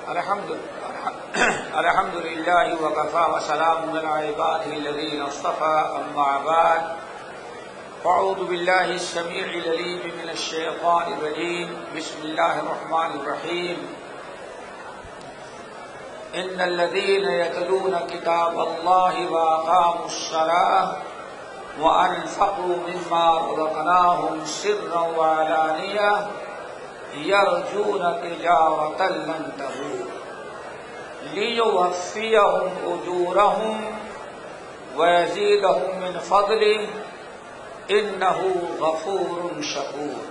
الحمد لله وكفى وسلام على عباده الذين اصطفى أما بعد فأعوذ بالله السميع العليم من الشيطان الرجيم بسم الله الرحمن الرحيم إن الذين يتلون كتاب الله وأقاموا الصلاة وأنفقوا مما رزقناهم سرا وعلانية يرجون تجارة لن تبور ليوفيهم أجورهم ويزيدهم من فضله إنه غفور شكور۔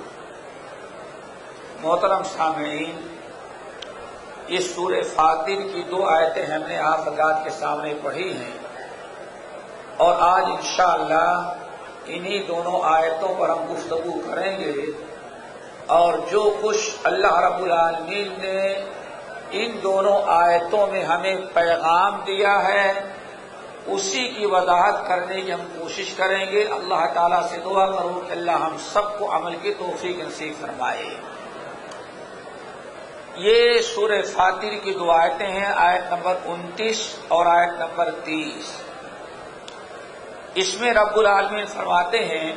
محترم سامعین، اس سورہ فاطر کی 2 آیتیں ہم نے آپ حضرات کے سامنے پڑھی ہیں، اور آج انشاءاللہ انہی دونوں آیتوں پر ہم گفتگو کریں گے، اور جو کچھ اللہ رب العالمین نے ان دونوں آیتوں میں ہمیں پیغام دیا ہے اسی کی وضاحت کرنے کی ہم کوشش کریں گے۔ اللہ تعالیٰ سے دعا کروں کہ اللہ ہم سب کو عمل کی توفیق نصیب فرمائے۔ یہ سورہ فاطر کی 2 آیتیں ہیں، آیت نمبر 29 اور آیت نمبر 30۔ اس میں رب العالمین فرماتے ہیں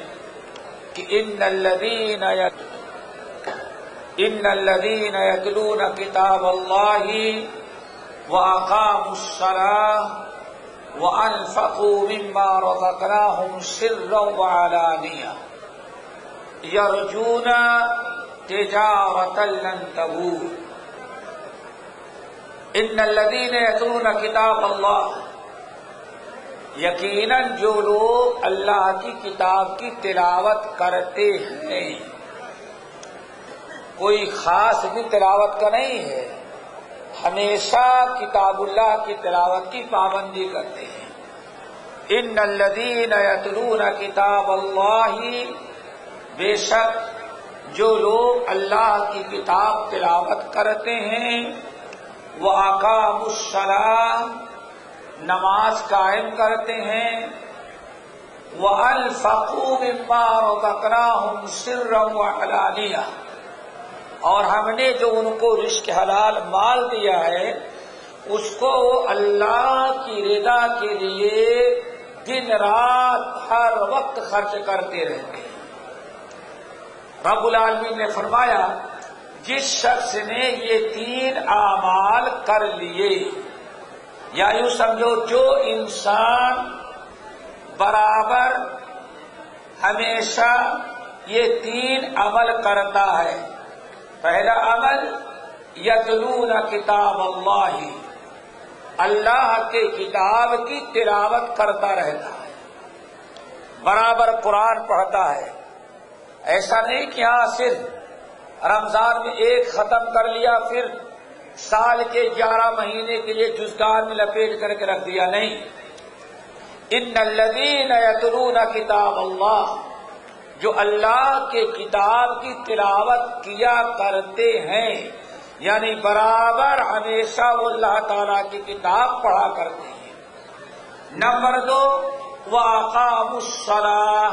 کہ ان الذین یتلون کتاب اللہ واقاموا الصلاة وانفقوا مما رزقناهم سرا وعلانیہ یرجون تجارة لن تبور۔ ان الذین یتلون کتاب اللہ، یقیناً جو لوگ اللہ کی کتاب کی تلاوت کرتے ہیں، کوئی خاص بھی تلاوت کا نہیں ہے، ہمیشہ کتاب اللہ کی تلاوت کی پابندی کرتے ہیں۔ ان الذین یتلون کتاب اللہ، بے شک جو لوگ اللہ کی کتاب تلاوت کرتے ہیں، وَأَقَامُوا الصَّلَاةَ، نماز قائم کرتے ہیں، وَأَنفَقُوا مِمَّا رَزَقْنَاهُمْ سِرًّا وَعَلَانِيَةً، اور ہم نے جو ان کو رزق حلال مال دیا ہے اس کو اللہ کی رضا کے لیے دن رات ہر وقت خرچ کرتے رہتے ہیں۔ رب العالمین نے فرمایا جس شخص نے یہ 3 اعمال کر لیے، یا یوں سمجھو جو انسان برابر ہمیشہ یہ 3 عمل کرتا ہے۔ پہلا عمل یتلون کتاب اللہ، اللہ کے کتاب کی تلاوت کرتا رہتا ہے، برابر قرآن پڑھتا ہے۔ ایسا نہیں کہ ہاں صرف رمضان میں 1 ختم کر لیا پھر سال کے 11 مہینے کے لیے جزدان میں لپیٹ کر کے رکھ دیا، نہیں۔ ان الذین یتلون کتاب اللہ، جو اللہ کے کتاب کی تلاوت کیا کرتے ہیں، یعنی برابر ہمیشہ وہ اللہ تعالیٰ کی کتاب پڑھا کرتے ہیں۔ نمبر 2، وَأَقَامُوا الصَّلَاةَ،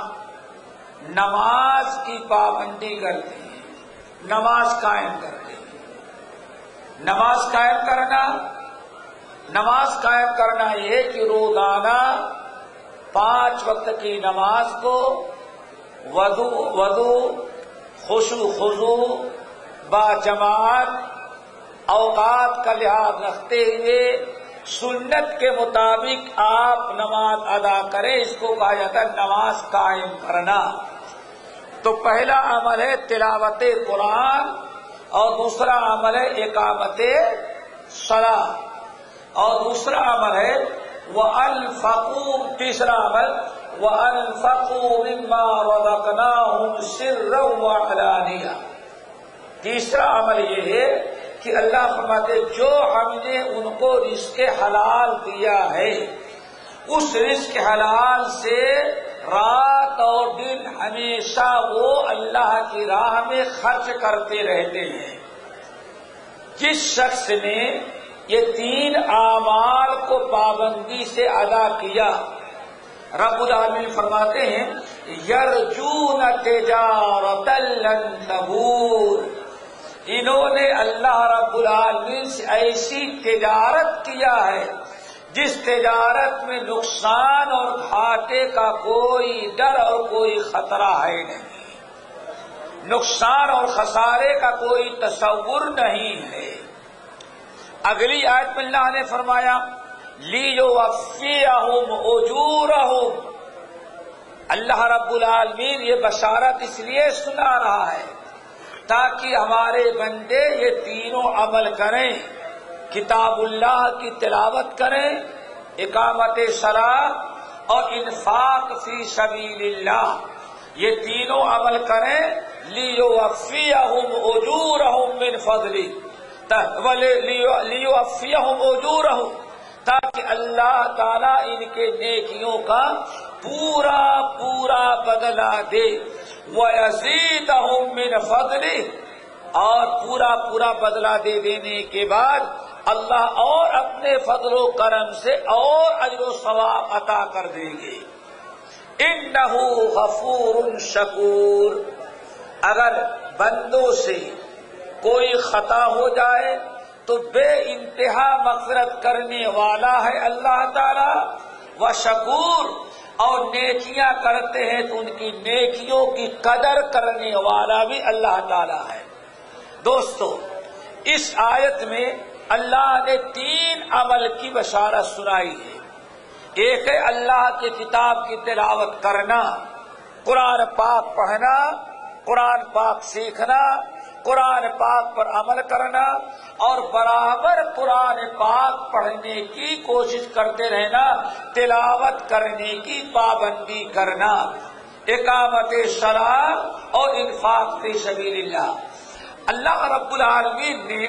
نماز کی پابندی کرتے ہیں، نماز قائم کرتے ہیں۔ نماز قائم کرنا یہ کہ روزانہ 5 وقت کی نماز کو وضو خشوع خضوع با جماعت اوقات کا لحاظ رکھتے ہوئے سنت کے مطابق آپ نماز ادا کریں، اس کو کہا جاتا ہے نماز قائم کرنا۔ تو پہلا عمل ہے تلاوت قرآن، اور دوسرا عمل ہے اقامت صلاۃ، اور دوسرا عمل ہے وَأَنفَقُوا، تیسرا عمل وَأَنفَقُوا مِمَّا رَزَقْنَاهُمْ سِرًّا وَعَلَانِيَةً۔ تیسرا عمل یہ ہے کہ اللہ فرماتے جو ہم نے ان کو رزق حلال دیا ہے اس رزق حلال سے رات اور دن ہمیشہ وہ اللہ کی راہ میں خرچ کرتے رہتے ہیں۔ جس شخص نے یہ 3 اعمال کو پابندی سے ادا کیا، رب العالمین فرماتے ہیں یرجون تجارۃ لن تبور، انہوں نے اللہ رب العالمین سے ایسی تجارت کیا ہے جس تجارت میں نقصان اور گھاٹے کا کوئی ڈر اور کوئی خطرہ ہے نہیں، نقصان اور خسارے کا کوئی تصور نہیں ہے۔ اگلی آیت میں اللہ نے فرمایا لیوفیہم اجورہم، اللہ رب العالمین یہ بشارت اس لیے سنا رہا ہے تاکہ ہمارے بندے یہ تینوں عمل کریں، کتاب اللہ کی تلاوت کریں، اقامت صلاۃ اور انفاق فی سبیل اللہ، یہ تینوں عمل کریں، لیوفیہم اجورہم من فضلہ، لیوفیہم اجورہم، تاکہ اللہ تعالیٰ ان کے نیکیوں کا پورا پورا بدلہ دے، وَيَزِيدَهُم مِّن فَضْلِهِ، اور پورا پورا بدلہ دے دینے کے بعد اللہ اور اپنے فضل و کرم سے اور اجر و ثواب عطا کر دیں گے۔ إِنَّهُ غَفُورٌ شَكُورٌ، اگر بندوں سے کوئی خطا ہو جائے تو بے انتہا مغفرت کرنے والا ہے اللہ تعالی، وشکور، اور نیکیاں کرتے ہیں تو ان کی نیکیوں کی قدر کرنے والا بھی اللہ تعالی ہے۔ دوستو، اس آیت میں اللہ نے 3 عمل کی بشارت سنائی ہے۔ ایک ہے اللہ کی کتاب کی تلاوت کرنا، قرآن پاک پڑھنا، قرآن پاک سیکھنا، قرآن پاک پر عمل کرنا، اور برابر قرآن پاک پڑھنے کی کوشش کرتے رہنا، تلاوت کرنے کی پابندی کرنا، اقامت صلاۃ اور انفاق فی سبیل اللہ۔ اللہ رب العالمین نے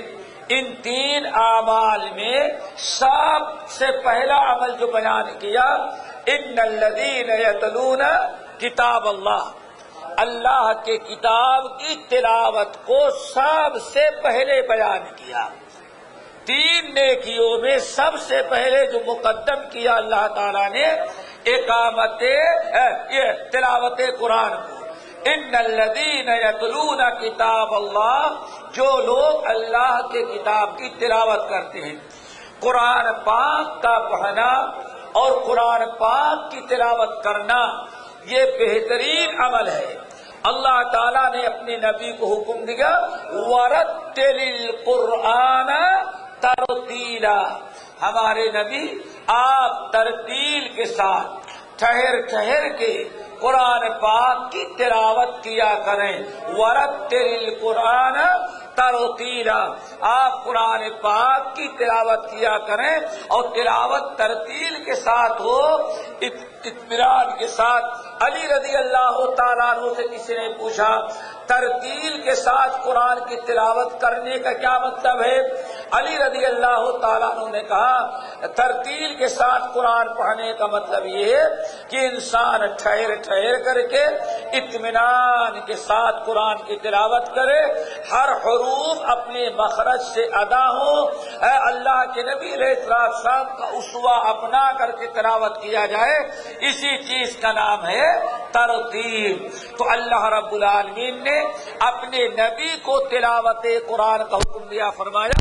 ان 3 اعمال میں سب سے پہلا عمل جو بیان کیا، ان الذین یتلون کتاب اللہ، اللہ کے کتاب کی تلاوت کو سب سے پہلے بیان کیا۔ 3 نیکیوں میں سب سے پہلے جو مقدم کیا اللہ تعالیٰ نے اقامت تلاوت قرآن کو۔ ان الذین یتلون کتاب اللہ، جو لوگ اللہ کے کتاب کی تلاوت کرتے ہیں، قرآن پاک کا پڑھنا اور قرآن پاک کی تلاوت کرنا یہ بہترین عمل ہے۔ اللہ تعالیٰ نے اپنے نبی کو حکم دیا وَرَتِّلِ الْقُرْآنَ تَرْتِيلًا، ہمارے نبی آپ ترتیل کے ساتھ ٹھہر ٹھہر کے قرآن پاک کی تلاوت کیا کریں۔ وَرَتِّلِ الْقُرْآنَ ترتیلا، آپ قرآن پاک کی تلاوت کیا کریں، اور تلاوت ترتیل کے ساتھ ہو، اطمینان کے ساتھ۔ علی رضی اللہ تعالیٰ عنہ سے کسی نے پوچھا ترتیل کے ساتھ قرآن کی تلاوت کرنے کا کیا مطلب ہے؟ علی رضی اللہ تعالیٰ عنہ نے کہا ترتیل کے ساتھ قرآن پڑھنے کا مطلب یہ ہے کہ انسان ٹھہر ٹھہر کر کے اطمینان کے ساتھ قرآن کی تلاوت کرے، ہر حروف اپنے مخرج سے ادا ہو، اللہ کے نبی علیہ السلام کا اسوہ اپنا کر کے تلاوت کیا جائے، اسی چیز کا نام ہے ترتیل۔ تو اللہ رب العالمین نے اپنے نبی کو تلاوت قرآن کا حکم دیا، فرمایا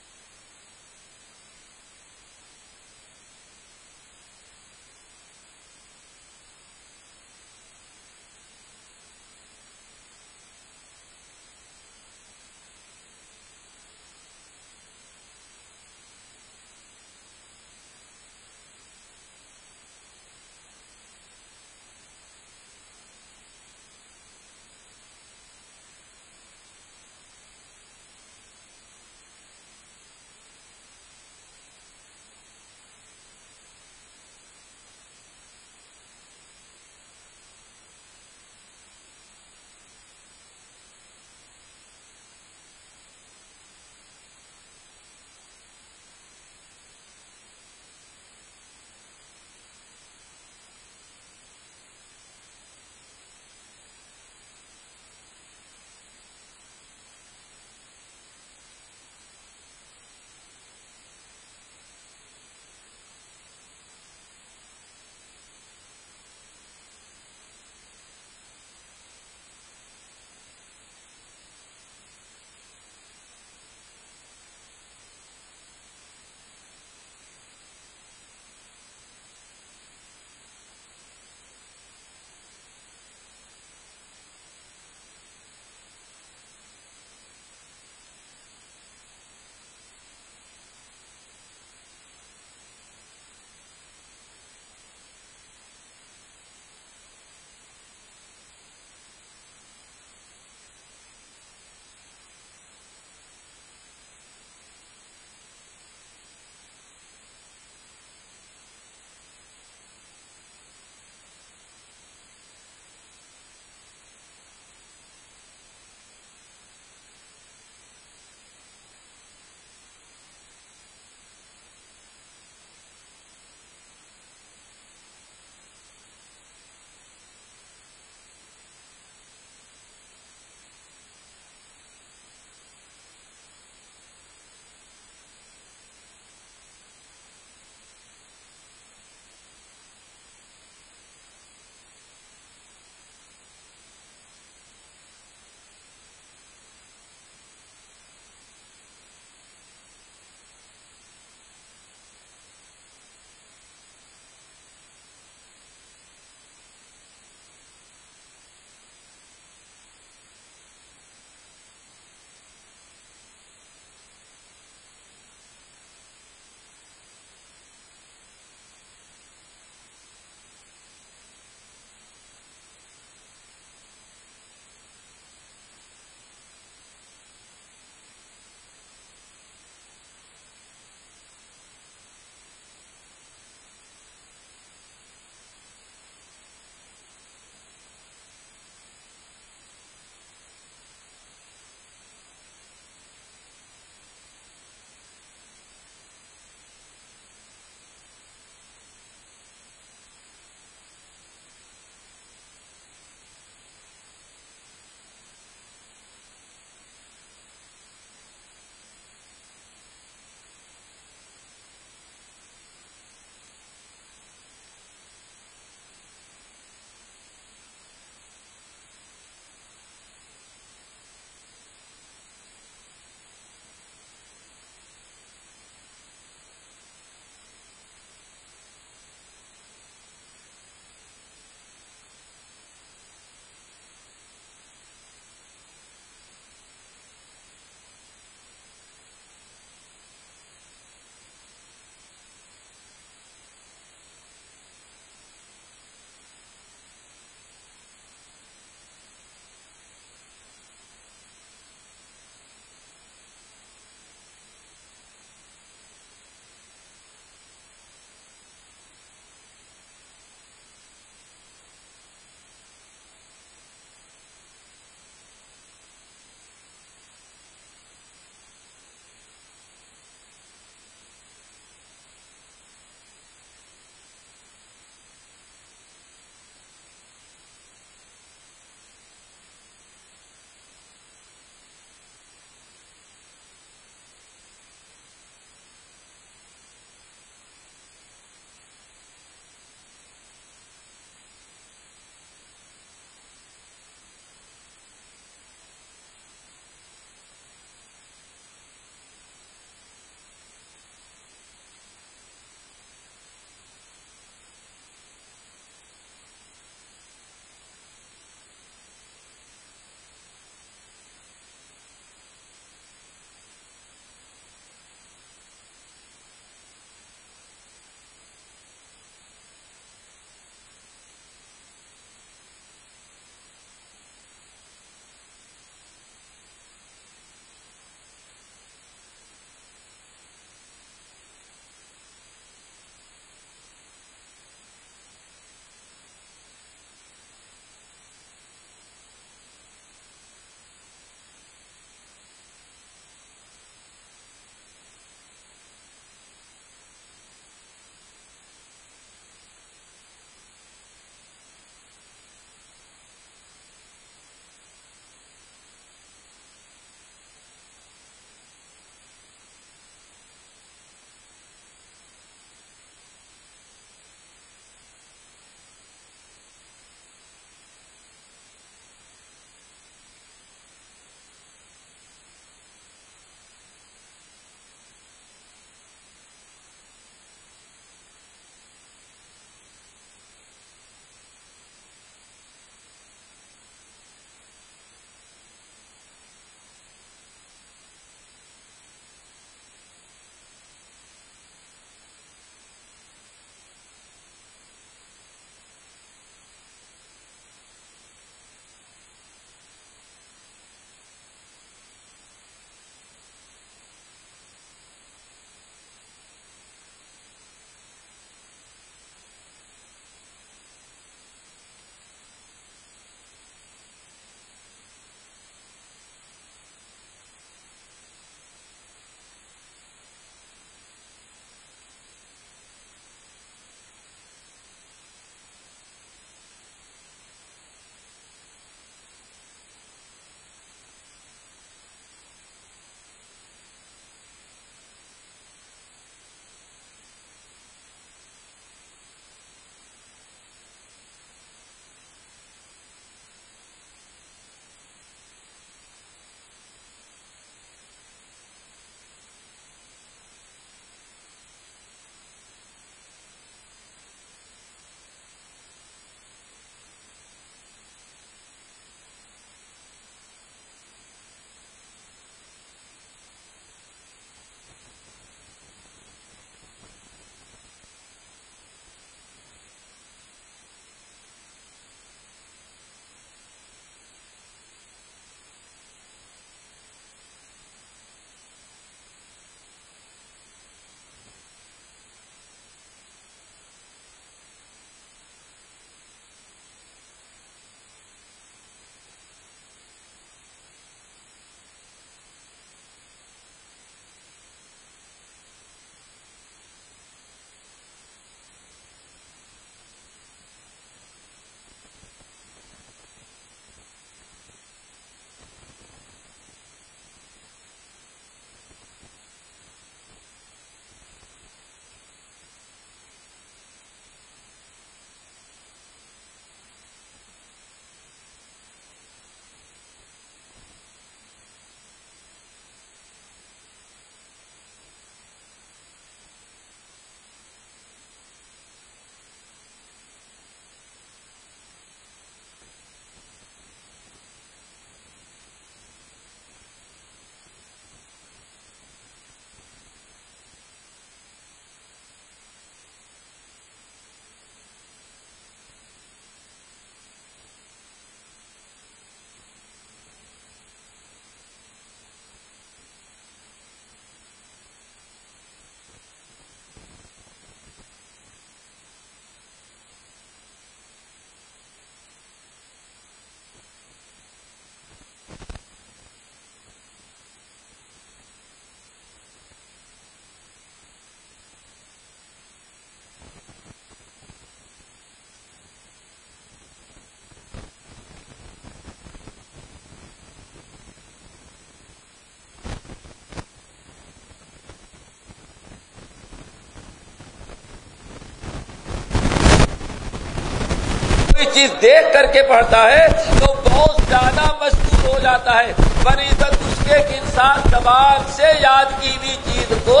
چیز دیکھ کر کے پڑھتا ہے تو بہت زیادہ مشغول ہو جاتا ہے بنسبت اس کے کہ انسان زبان سے یاد کی ہوئی چیز کو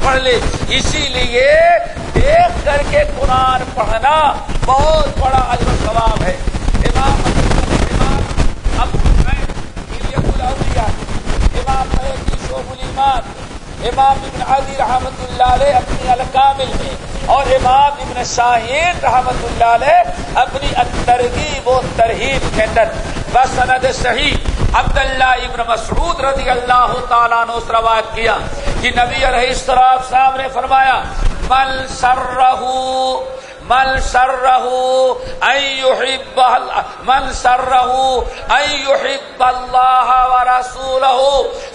پڑھ لے. اسی لیے دیکھ کر کے قرآن پڑھنا بہت بڑا اجر و ثواب ہے. امام امام ابن عدی رحمۃ اللہ علیہ اپنی الکامل میں اور امام ابن شاہین رحمۃ اللہ علیہ اپنی الترغیب و ترہیب کے اندر بسند صحیح عبداللہ ابن مسعود رضی اللہ تعالیٰ عنہ سے روایت کیا کہ نبی علیہ السلام نے فرمایا من سرہ ان يحب اللہ ورسولہ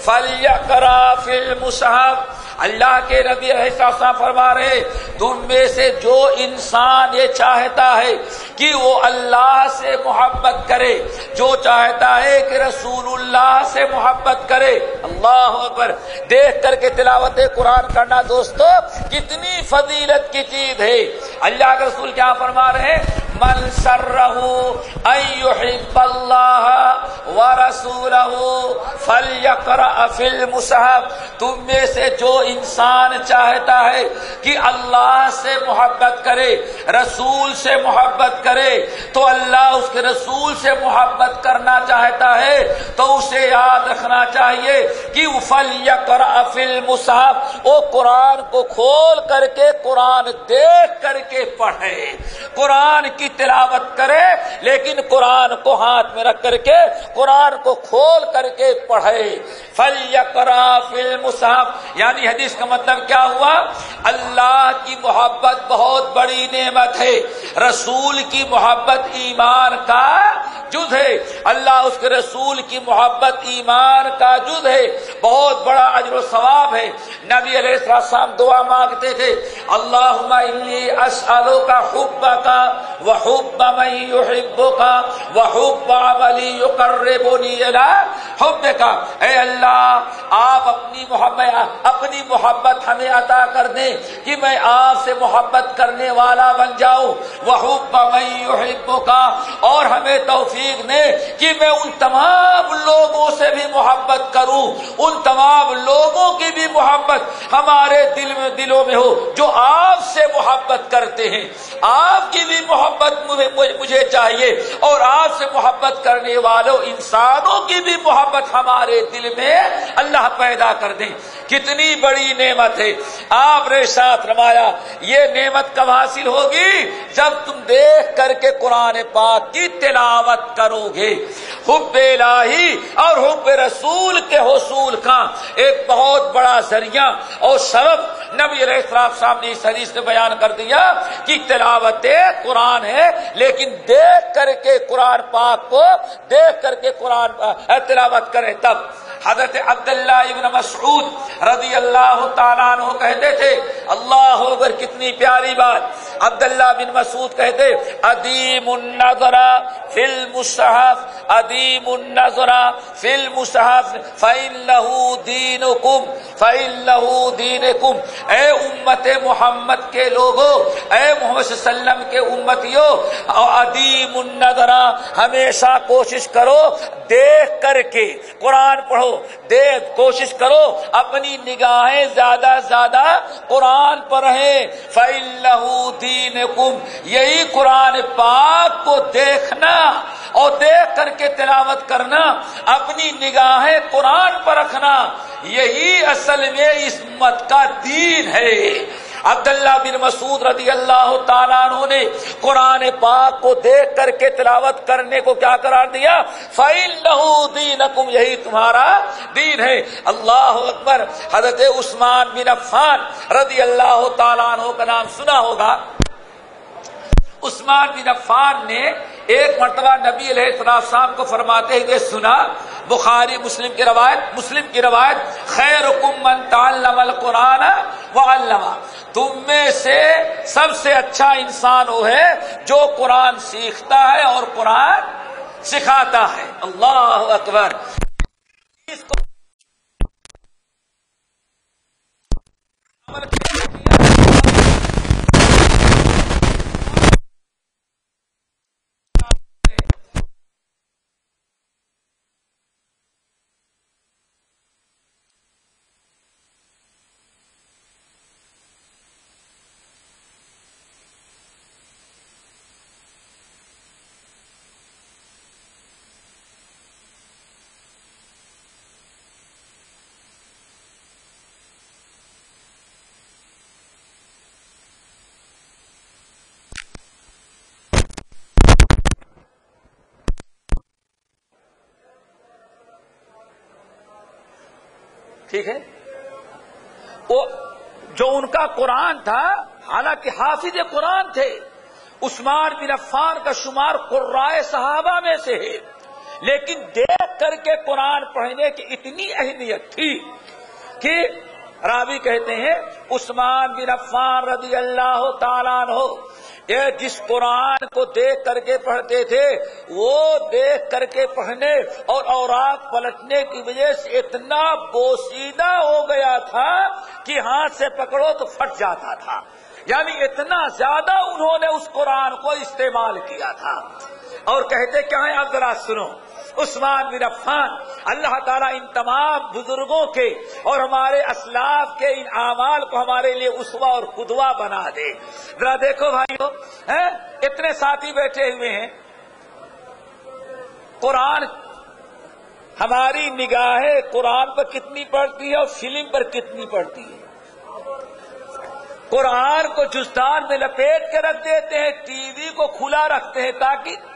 فلیقرأ فی المصحف. اللہ کے نبی علیہ السلام فرما رہے تم میں سے جو انسان یہ چاہتا ہے کہ وہ اللہ سے محبت کرے، جو چاہتا ہے کہ رسول اللہ سے محبت کرے. اللہ اکبر. دیکھ کر کے تلاوت قرآن کرنا دوستو کتنی فضیلت کی چیز ہے. اللہ کے رسول کیا فرما رہے ہیں؟ من سرہ ان يحب اللہ ورسولہ فلیقرأ فی المصحف. تم میں سے جو انسان چاہتا ہے کہ اللہ سے محبت کرے، رسول سے محبت کرے، تو اللہ اس کے رسول سے محبت کرنا چاہتا ہے تو اسے یاد رکھنا چاہیے کہ فلیقرأ فی المصحف، وہ قرآن کو کھول کر کے قرآن دیکھ کر کے پڑھے، قرآن کی تلاوت کرے لیکن قرآن کو ہاتھ میں رکھ کر کے قرآن کو کھول کر کے پڑھے. فلیقرأ فی المصحف یعنی حدیث کا مطلب کیا ہوا؟ اللہ کی محبت بہت بڑی نعمت ہے، رسول کی محبت ایمان کا جز ہے، اللہ اس کے رسول کی محبت ایمان کا جز ہے، بہت بڑا اجر و ثواب ہے. نبی علیہ السلام دعا مانگتے تھے اللہم انی اسألک حبک وحب من یحبک وحب عمل یقربنی الی حبک. اے اللہ آپ اپنی محبت ہمیں عطا کر دیں کہ میں آپ سے محبت کرنے والا بن جاؤں. وحب من یحبک، اور ہمیں توفیق دیں کہ میں ان تمام لوگوں سے بھی محبت کروں، ان تمام لوگوں کی بھی محبت ہمارے دلوں میں ہو جو آپ سے محبت کرتے ہیں. آپ کی بھی محبت مجھے چاہیے اور آپ سے محبت کرنے والوں انسانوں کی بھی محبت ہمارے دل میں اللہ پیدا کر دیں. کتنی بڑی نعمت ہے. آپ نے ساتھ رمایا یہ نعمت کب حاصل ہوگی؟ جب تم دیکھ کر کے قرآن پاک کی تلاوت کرو گے. حب الہی اور حب رسول کے حصول کا ایک بہت بڑا ذریعہ اور سبب نبی علیہ السلام نے اس حدیث میں بیان کر دیا کہ تلاوت قرآن ہے لیکن دیکھ کر کے قرآن پاک کو دیکھ کر کے قرآن تلاوت کرے. تب حضرت عبداللہ ابن مسعود رضی اللہ تعالیٰ عنہ کہتے تھے اللہ اکبر کتنی پیاری بات. عبداللہ بن مسعود کہتے ادیم النظر فی المصحف ادیم النظر فی المصحف فإنہ دینکم فإنہ دینکم. اے امت محمد کے لوگوں، اے محمد صلی اللہ علیہ وسلم کے امتیوں، ادیم النظر ہمیشہ کوشش کرو دیکھ کر کے قرآن پڑھو. کوشش کرو اپنی نگاہیں زیادہ زیادہ قرآن پر رہیں. فإنہ دینکم، یہی قرآن پاک کو دیکھنا اور دیکھ کر کے تلاوت کرنا، اپنی نگاہیں قرآن پر رکھنا، یہی اصل میں اس امت کا دین ہے. عبداللہ بن مسعود رضی اللہ تعالیٰ عنہ نے قرآن پاک کو دیکھ کر کے تلاوت کرنے کو کیا قرار دیا؟ فإنہ دینکم، یہی تمہارا دین ہے. اللہ اکبر. حضرت عثمان بن عفان رضی اللہ تعالیٰ عنہ کا نام سنا ہوگا. عثمان بن عفان نے ایک مرتبہ نبی علیہ السلام کو فرماتے ہوئے سنا، بخاری مسلم کی روایت خیرکم من تعلم القرآن وعلمہ. تم میں سے سب سے اچھا انسان وہ ہے جو قرآن سیکھتا ہے اور قرآن سکھاتا ہے. اللہ اکبر. اس کو ٹھیک ہے، وہ جو ان کا قرآن تھا، حالانکہ حافظ قرآن تھے، عثمان بن عفان کا شمار قرائے صحابہ میں سے ہے، لیکن دیکھ کر کے قرآن پڑھنے کی اتنی اہمیت تھی کہ راوی کہتے ہیں عثمان بن عفان رضی اللہ تعالیٰ عنہ یہ جس قرآن کو دیکھ کر کے پڑھتے تھے، وہ دیکھ کر کے پڑھنے اور اوراق پلٹنے کی وجہ سے اتنا بوسیدہ ہو گیا تھا کہ ہاتھ سے پکڑو تو پھٹ جاتا تھا، یعنی اتنا زیادہ انہوں نے اس قرآن کو استعمال کیا تھا۔ اور کہتے کیا ہیں، اب ذرا سنو، عثمان بن عفان اللہ تعالیٰ ان تمام بزرگوں کے اور ہمارے اسلاف کے ان اعمال کو ہمارے لیے اسوہ اور قدوہ بنا دے۔ ذرا دیکھو بھائیو، اتنے ساتھی بیٹھے ہوئے ہیں، قرآن ہماری نگاہیں قرآن پر کتنی پڑتی ہے اور فلم پر کتنی پڑتی ہے؟ قرآن کو جزدان میں لپیٹ کے رکھ دیتے ہیں، ٹی وی کو کھلا رکھتے ہیں تاکہ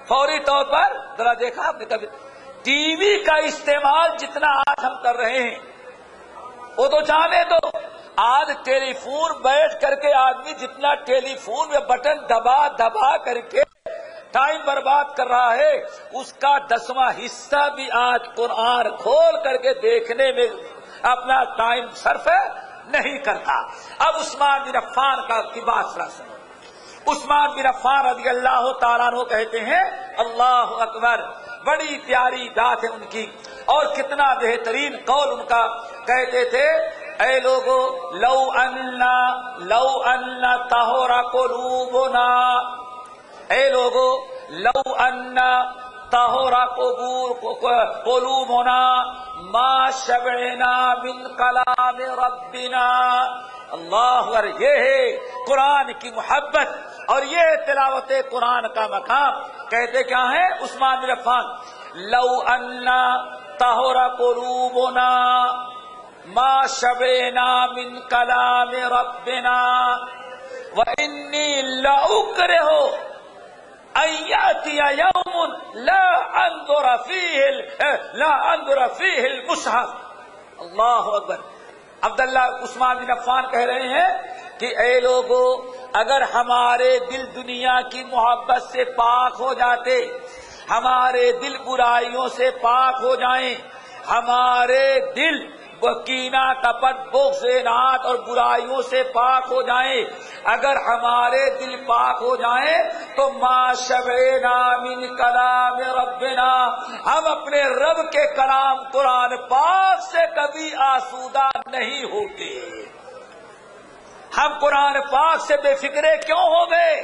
فوری طور پر، ذرا دیکھا آپ نے کبھی ٹی وی کا استعمال جتنا آج ہم کر رہے ہیں وہ تو جانے دو، آج ٹیلی فون بیٹھ کر کے آدمی جتنا ٹیلی فون میں بٹن دبا دبا کر کے ٹائم برباد کر رہا ہے، اس کا 10واں حصہ بھی آج قرآن کھول کر کے دیکھنے میں اپنا ٹائم صرف نہیں کرتا۔ اب عثمان بن عفان کی بات سنو، عثمان بن عفان رضی اللہ تعالیٰ عنہ کہتے ہیں اللہ اکبر، بڑی پیاری بات ہے ان کی اور کتنا بہترین قول ان کا، کہتے تھے اے لوگو لو ان طہر قلوبنا، اے لوگو لو ان طہر قلوبنا ما شبعنا من کلام ربنا۔ اللہ اکبر، یہ ہے قرآن کی محبت اور یہ ہے تلاوت قرآن کا مقام۔ کہتے کیا ہے عثمان بن عفان، لو ان طہر قلوبنا ما شبعنا من کلام ربنا وانی لاکرہ ان یاتی یوم لا انظر فیہ المصحف۔ اللہ اکبر، عبداللہ عثمان بن عفان کہہ رہے ہیں کہ اے لوگو، اگر ہمارے دل دنیا کی محبت سے پاک ہو جاتے، ہمارے دل برائیوں سے پاک ہو جائیں، ہمارے دل کینہ کپٹ بغض اناد اور برائیوں سے پاک ہو جائیں، اگر ہمارے دل پاک ہو جائیں تو ما شبعنا من کلام ربنا، ہم اپنے رب کے کلام قرآن پاک سے کبھی آسودہ نہیں ہوتے۔ ہم قرآن پاک سے بے فکرے کیوں ہو گئے؟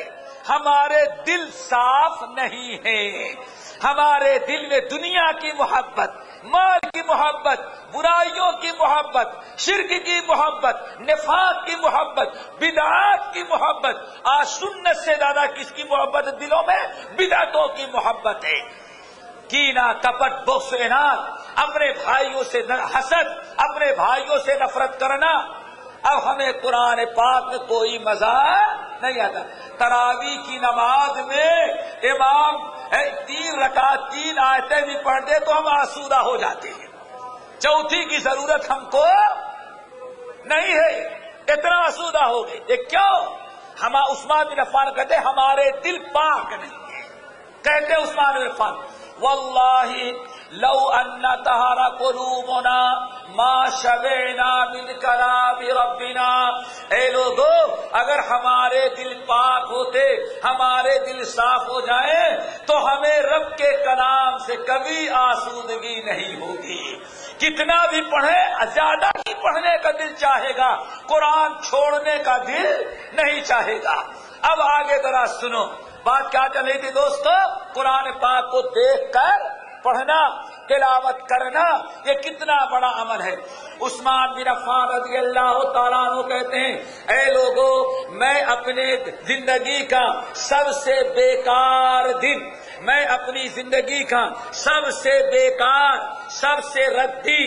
ہمارے دل صاف نہیں ہیں، ہمارے دل میں دنیا کی محبت، مال کی محبت، برائیوں کی محبت، شرک کی محبت، نفاق کی محبت، بدعات کی محبت، آج سنت سے زیادہ کس کی محبت دلوں میں؟ بدعتوں کی محبت ہے۔ کینہ کپٹ بغض اناد، اپنے بھائیوں سے حسد، اپنے بھائیوں سے نفرت کرنا۔ اب ہمیں قرآن پاک میں کوئی مزہ نہیں آتا۔ تراویح کی نماز میں امام 3 رکعت 3 آیتیں بھی پڑھ دے تو ہم آسودہ ہو جاتے ہیں، چوتھی کی ضرورت ہم کو نہیں ہے، اتنا آسودہ ہو گئے۔ یہ کیوں؟ ہم عثمان بن عفان کہتے ہمارے دل پاک نہیں ہے۔ کہتے عثمان بن عفان واللہ لو ان طہر قلوبنا ما شبعنا من کلام ربنا، اے لوگو اگر ہمارے دل پاک ہوتے، ہمارے دل صاف ہو جائیں تو ہمیں رب کے کلام سے کبھی آسودگی نہیں ہوگی۔ کتنا بھی پڑھیں، زیادہ ہی پڑھنے کا دل چاہے گا، قرآن چھوڑنے کا دل نہیں چاہے گا۔ اب آگے ذرا سنو، بات کیا چل رہی تھی دوستو؟ قرآن پاک کو دیکھ کر پڑھنا، تلاوت کرنا، یہ کتنا بڑا عمل ہے۔ عثمان بن عفان رضی اللہ تعالیٰ عنہ کہتے ہیں اے لوگو، میں اپنے زندگی کا سب سے بیکار دن، میں اپنی زندگی کا سب سے بیکار، سب سے ردی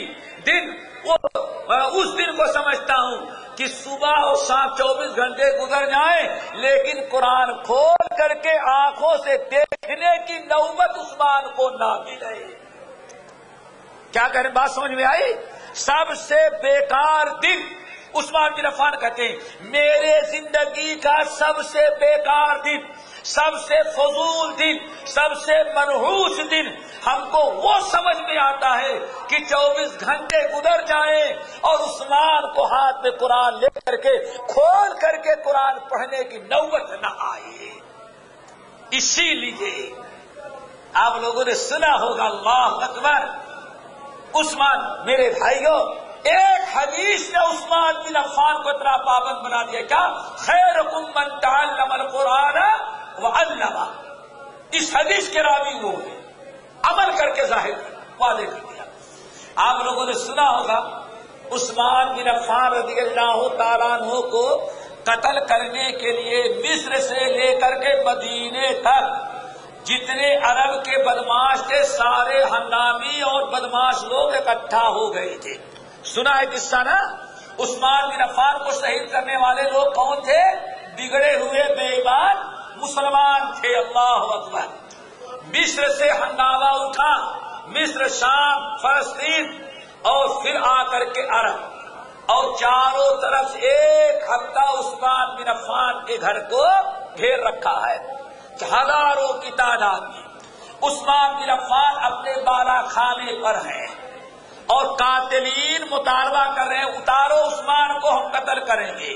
دن اس دن کو سمجھتا ہوں کہ صبح اور شام 24 گھنٹے گزر جائیں لیکن قرآن کھول کر کے آنکھوں سے دیکھنے کی نوبت عثمان کو نہ ملے۔ کیا کہہ رہے، بات سمجھ میں آئی؟ سب سے بیکار دن، عثمان بن عفان کہتے ہیں میرے زندگی کا سب سے بیکار دن، سب سے فضول دن، سب سے منحوس دن ہم کو وہ سمجھ میں آتا ہے کہ 24 گھنٹے گزر جائیں اور عثمان کو ہاتھ میں قرآن لے کر کے کھول کر کے قرآن پڑھنے کی نوبت نہ آئے۔ اسی لیے آپ لوگوں نے سنا ہوگا، اللہ اکبر، عثمان، میرے بھائیوں، ایک حدیث نے عثمان بن عفان کو اتنا پابند بنا دیا، کیا؟ خیرکم من تعلم القرآن وعلمہ۔ اس حدیث کے راوی وہ ہیں، عمل کر کے ظاہر واضح کر دیا۔ آپ لوگوں نے سنا ہوگا عثمان بن عفان رضی اللہ تعالیٰ عنہ کو قتل کرنے کے لیے مصر سے لے کر کے مدینے تک جتنے عرب کے بدماش تھے سارے ہنگامی اور بدماش لوگ اکٹھا ہو گئے تھے۔ سنا ہے قصہ نا؟ عثمان بن عفان کو شہید کرنے والے لوگ کون تھے؟ بگڑے ہوئے بے ایمان مسلمان تھے۔ اللہ اکبر۔ مصر سے ہنگامہ اٹھا، مصر، شام، فلسطین اور پھر آ کر کے عرب، اور چاروں طرف سے ایک ہفتہ عثمان بن عفان کے گھر کو گھیر رکھا ہے، ہزاروں کی تعداد میں۔ عثمان بن عفان اپنے بالا خانے پر ہیں اور قاتلین مطالبہ کر رہے ہیں اتارو عثمان کو، ہم قتل کریں گے۔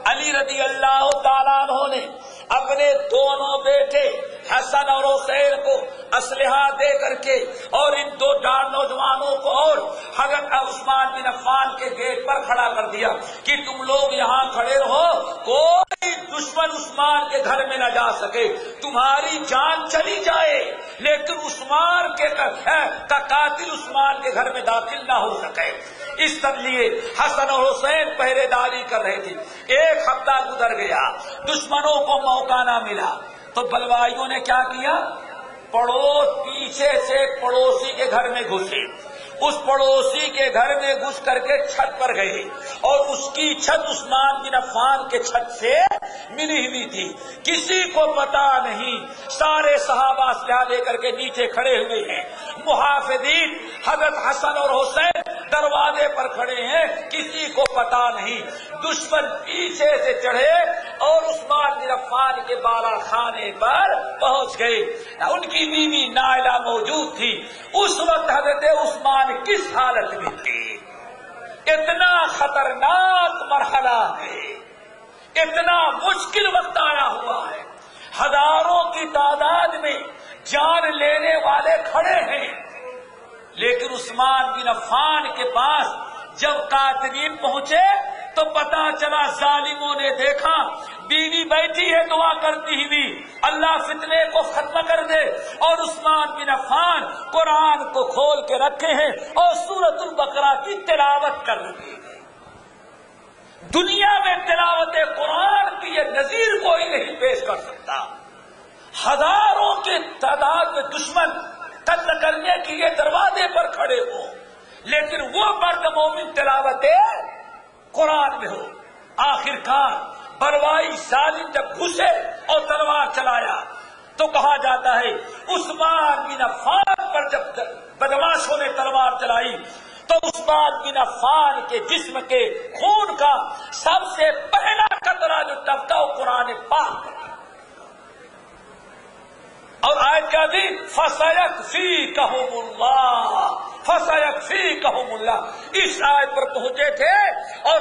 علی رضی اللہ تعالیٰ عنہ نے اپنے دونوں بیٹے حسن اور حسین کو اسلحہ دے کر کے اور ان دو نوجوانوں کو اور حضرت عثمان بن عفان کے گیٹ پر کھڑا کر دیا کہ تم لوگ یہاں کھڑے رہو، کوئی دشمن عثمان کے گھر میں نہ جا سکے، تمہاری جان چلی جائے لیکن عثمان کے کا قاتل عثمان کے گھر میں داخل نہ ہو سکے۔ اس لیے حسن اور حسین پہرے داری کر رہے تھے۔ ایک ہفتہ گزر گیا، دشمنوں کو موقع نہ ملا تو بلوائیوں نے کیا کیا؟ پیچھے سے پڑوسی کے گھر میں گھسے، اس پڑوسی کے گھر میں گھس کر کے چھت پر گئے اور اس کی چھت عثمان بن عفان کے چھت سے ملی ہوئی تھی، کسی کو پتا نہیں۔ سارے صحابہ اسلحہ لے کر کے نیچے کھڑے ہوئے ہیں، محافظین حضرت حسن اور حسین دروازے پر کھڑے ہیں، کسی کو پتا نہیں۔ دشمن پیچھے سے چڑھے اور عثمان بن عفان کے بالا خانے پر پہنچ گئے۔ ان کی بیوی نائلہ موجود تھی۔ اس وقت حضرت عثمان کس حالت میں تھے؟ اتنا خطرناک مرحلہ ہے، اتنا مشکل وقت آیا ہوا ہے، ہزاروں کی تعداد میں جان لینے والے کھڑے ہیں، لیکن عثمان بن عفان کے پاس جب قاتلین پہنچے تو پتا چلا ظالموں نے دیکھا بیوی بیٹھی ہے دعا کرتی ہوئی، اللہ فتنے کو ختم کر دے، اور عثمان بن عفان قرآن کو کھول کے رکھے ہیں اور سورۃ البقرہ کی تلاوت کر رہے ہیں۔ دنیا میں تلاوت قرآن کی یہ نظیر کوئی نہیں پیش کر سکتا۔ ہزاروں کے تعداد میں دشمن قتل کرنے کے لیے دروازے پر کھڑے ہو، لیکن وہ مرد مومن تلاوت قرآن میں ہو۔ آخر کار بروائی ظالم جب گھسے اور تلوار چلایا تو کہا جاتا ہے عثمان بن عفان پر جب بدماشوں نے تلوار چلائی تو عثمان بن عفان کے جسم کے خون کا سب سے پہلا قطرہ جو ٹپکا وہ قرآن پاک کا، اور آیت کیا تھی؟ فَسَيَكْفِيكَهُمُ اللَّهُ فَسَيَكْفِيكَهُمُ اللَّهُ۔ اس آیت پر پہنچے تھے اور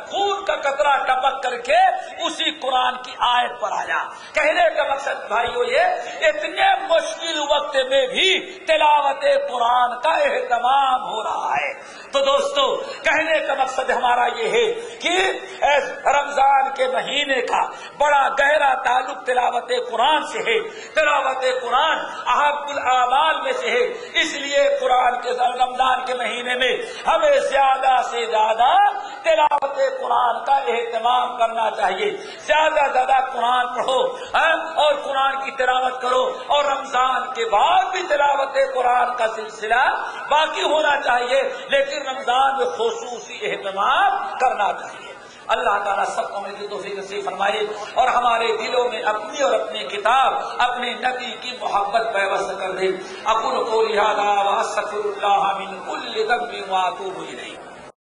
خون کا قطرہ ٹپک کر کے اسی قرآن کی آیت پر آیا۔ کہنے کا مقصد بھائیو یہ اتنے مشکل وقت میں بھی تلاوت قرآن کا اہتمام ہو رہا ہے۔ تو دوستو کہنے کا مقصد ہمارا یہ ہے کہ رمضان کے مہینے کا بڑا گہرا تعلق تلاوت قرآن سے ہے۔ تلاوت قرآن احب الاعمال میں سے ہے، اس لیے قرآن کے رمضان کے مہینے میں ہمیں زیادہ سے زیادہ تلاوت قرآن کا اہتمام کرنا چاہیے۔ زیادہ زیادہ قرآن پڑھو اور قرآن کی تلاوت کرو، اور رمضان کے بعد بھی تلاوت قرآن کا سلسلہ باقی ہونا چاہیے، لیکن رمضان میں خصوصی اہتمام کرنا چاہیے۔ اللہ تعالیٰ سب کو مل کی توفیق نصیب فرمائے اور ہمارے دلوں میں اپنی اور اپنے کتاب اپنے نبی کی محبت پیوست کر دے۔ اقول قولی ھذا واستغفر اللہ من کل ذنب واتوب الیہ۔